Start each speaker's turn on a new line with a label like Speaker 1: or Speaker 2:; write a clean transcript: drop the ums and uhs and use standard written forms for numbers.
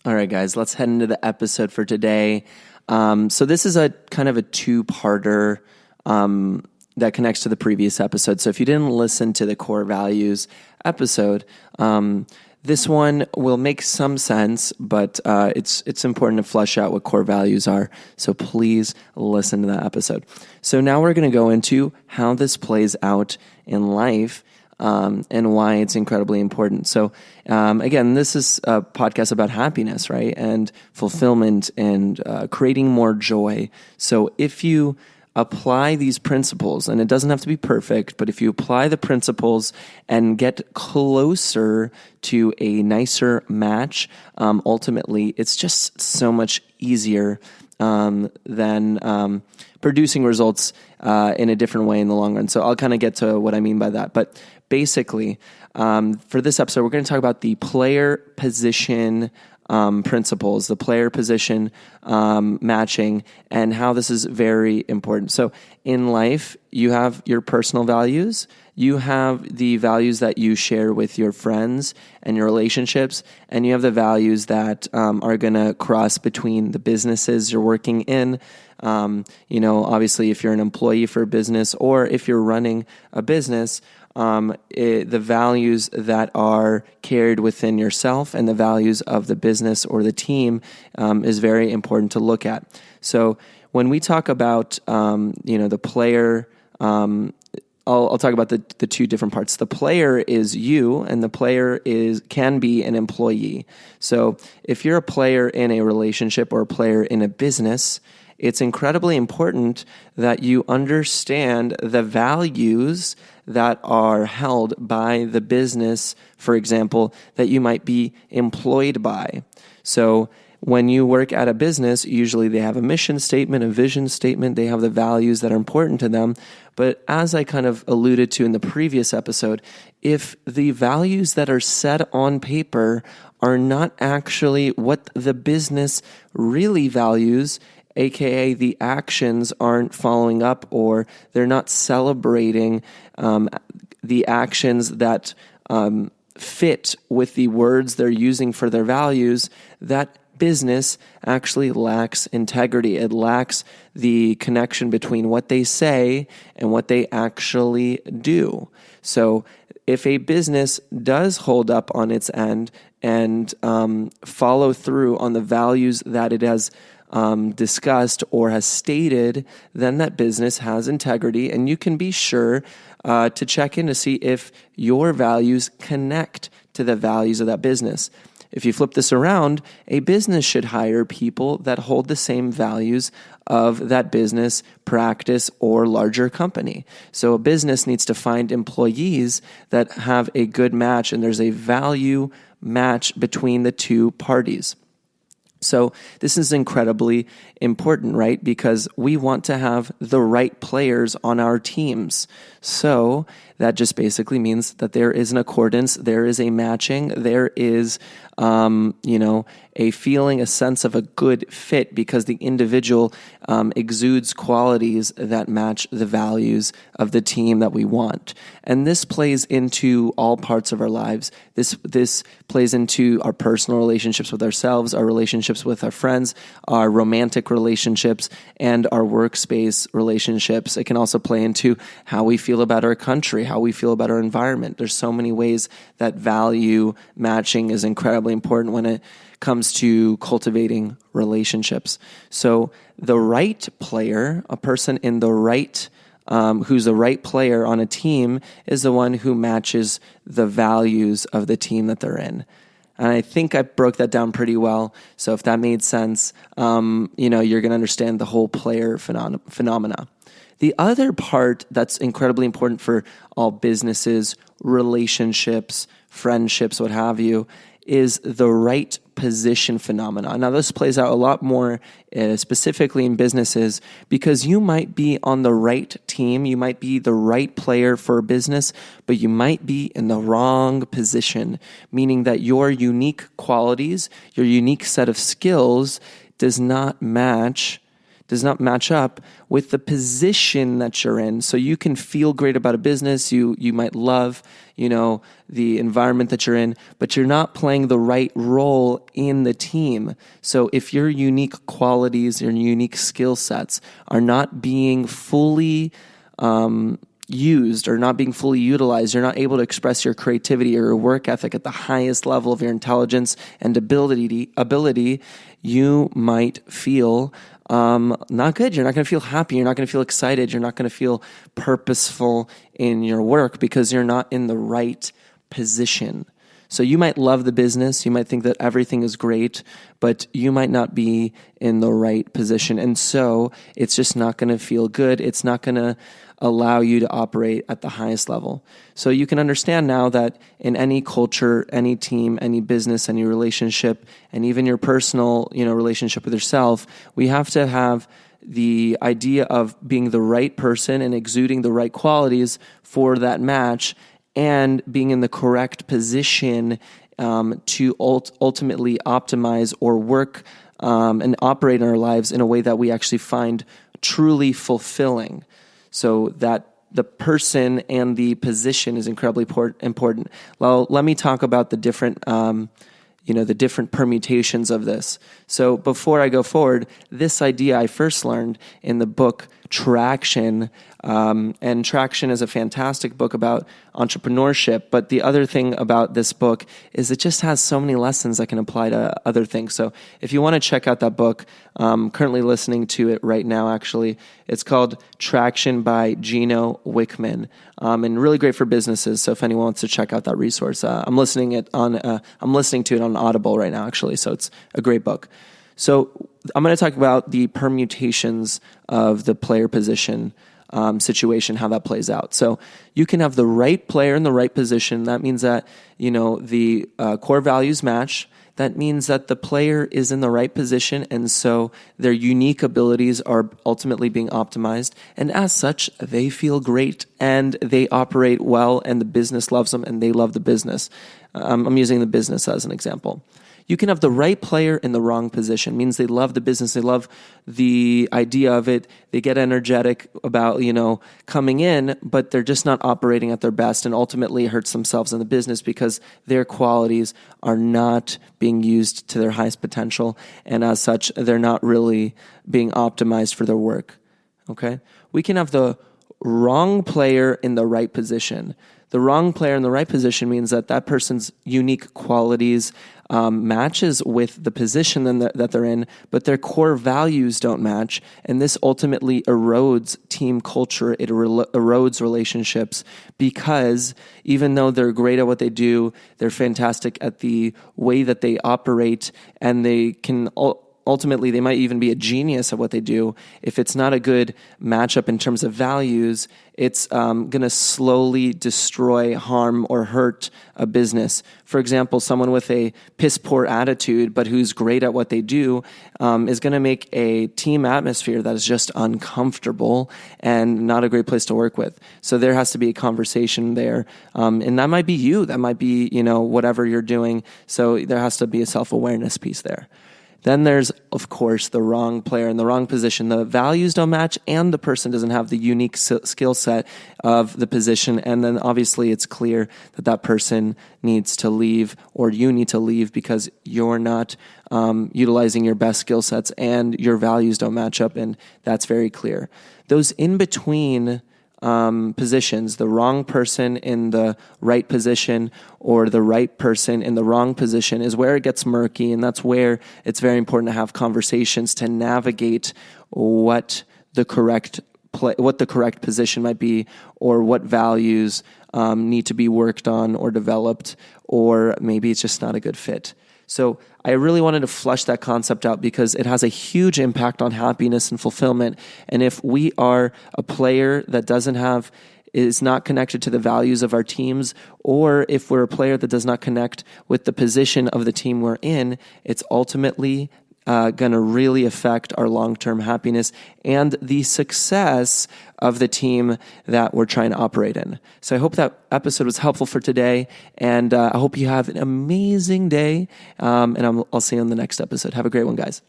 Speaker 1: All right, guys, let's head into the episode for today. So this is a kind of a two-parter that connects to the previous episode. So if you didn't listen to the core values episode, this one will make some sense, but it's important to flesh out what core values are. So please listen to that episode. So now we're going to go into how this plays out in life. And why it's incredibly important. So, again, this is a podcast about happiness, right? And fulfillment and creating more joy. So if you apply these principles, and it doesn't have to be perfect, but if you apply the principles and get closer to a nicer match, ultimately, it's just so much easier than producing results in a different way in the long run. So I'll kind of get to what I mean by that. But basically, for this episode, we're going to talk about the player position principles, the player position matching, and how this is very important. So in life, you have your personal values, you have the values that you share with your friends and your relationships, and you have the values that are going to cross between the businesses you're working in. Obviously, if you're an employee for a business or if you're running a business, the values that are carried within yourself and the values of the business or the team is very important to look at. So when we talk about the player, I'll talk about the two different parts. The player is you, and the player can be an employee. So if you're a player in a relationship or a player in a business, it's incredibly important that you understand the values that are held by the business, for example, that you might be employed by. So when you work at a business, usually they have a mission statement, a vision statement, they have the values that are important to them. But as I kind of alluded to in the previous episode, if the values that are set on paper are not actually what the business really values, aka the actions aren't following up, or they're not celebrating the actions that fit with the words they're using for their values, that business actually lacks integrity. It lacks the connection between what they say and what they actually do. So if a business does hold up on its end and follow through on the values that it has discussed or has stated, then that business has integrity, and you can be sure to check in to see if your values connect to the values of that business. If you flip this around, a business should hire people that hold the same values of that business, practice, or larger company. So a business needs to find employees that have a good match, and there's a value match between the two parties. So this is incredibly important, right? Because we want to have the right players on our teams. So that just basically means that there is an accordance, there is a matching, there is, a feeling, a sense of a good fit, because the individual exudes qualities that match the values of the team that we want. And this plays into all parts of our lives. This plays into our personal relationships with ourselves, our relationships with our friends, our romantic relationships, and our workspace relationships. It can also play into how we feel about our country, how we feel about our environment. There's so many ways that value matching is incredibly important when it comes to cultivating relationships. So the right player, a person in the right, who's the right player on a team, is the one who matches the values of the team that they're in. And I think I broke that down pretty well. So if that made sense, you're going to understand the whole player phenomena. The other part that's incredibly important for all businesses, relationships, friendships, what have you, is the right position phenomena. Now, this plays out a lot more specifically in businesses, because you might be on the right team, you might be the right player for a business, but you might be in the wrong position, meaning that your unique qualities, your unique set of skills does not match does not match up with the position that you're in. So you can feel great about a business. You might love, the environment that you're in, but you're not playing the right role in the team. So if your unique qualities, your unique skill sets are not being fully used or not being fully utilized, you're not able to express your creativity or your work ethic at the highest level of your intelligence and ability, you might feel not good. You're not going to feel happy. You're not going to feel excited. You're not going to feel purposeful in your work because you're not in the right position. So you might love the business. You might think that everything is great, but you might not be in the right position. And so it's just not going to feel good. It's not going to allow you to operate at the highest level. So you can understand now that in any culture, any team, any business, any relationship, and even your personal, relationship with yourself, we have to have the idea of being the right person and exuding the right qualities for that match and being in the correct position to ultimately optimize or work and operate in our lives in a way that we actually find truly fulfilling. So that the person and the position is incredibly important. Well, let me talk about the different the different permutations of this. So before I go forward, this idea I first learned in the book Traction, and Traction is a fantastic book about entrepreneurship, but the other thing about this book is it just has so many lessons that can apply to other things. So if you want to check out that book, I'm currently listening to it right now, actually. It's called Traction by Gino Wickman, and really great for businesses. So if anyone wants to check out that resource, I'm listening to it on Audible right now, actually. So it's a great book. So I'm going to talk about the permutations of the player position situation, how that plays out. So you can have the right player in the right position. That means that, the core values match. That means that the player is in the right position, and so their unique abilities are ultimately being optimized. And as such, they feel great, and they operate well, and the business loves them, and they love the business. I'm using the business as an example. You can have the right player in the wrong position. It means they love the business. They love the idea of it. They get energetic about, coming in, but they're just not operating at their best, and ultimately hurts themselves in the business because their qualities are not being used to their highest potential. And as such, they're not really being optimized for their work. Okay? We can have the wrong player in the right position. The wrong player in the right position means that person's unique qualities matches with the position that they're in, but their core values don't match, and this ultimately erodes team culture. It erodes relationships because even though they're great at what they do, they're fantastic at the way that they operate, and they can ultimately, they might even be a genius at what they do. If it's not a good matchup in terms of values, it's going to slowly destroy, harm, or hurt a business. For example, someone with a piss-poor attitude, but who's great at what they do, is going to make a team atmosphere that is just uncomfortable and not a great place to work with. So there has to be a conversation there. And that might be you. That might be, whatever you're doing. So there has to be a self-awareness piece there. Then there's, of course, the wrong player in the wrong position. The values don't match, and the person doesn't have the unique skill set of the position. And then obviously it's clear that person needs to leave, or you need to leave because you're not utilizing your best skill sets and your values don't match up, and that's very clear. Those in between positions, the wrong person in the right position or the right person in the wrong position, is where it gets murky, and that's where it's very important to have conversations to navigate what the correct position might be, or what values need to be worked on or developed, or maybe it's just not a good fit. So I really wanted to flesh that concept out because it has a huge impact on happiness and fulfillment. And if we are a player that is not connected to the values of our teams, or if we're a player that does not connect with the position of the team we're in, it's ultimately going to really affect our long-term happiness and the success of the team that we're trying to operate in. So I hope that episode was helpful for today, and I hope you have an amazing day, and I'll see you on the next episode. Have a great one, guys.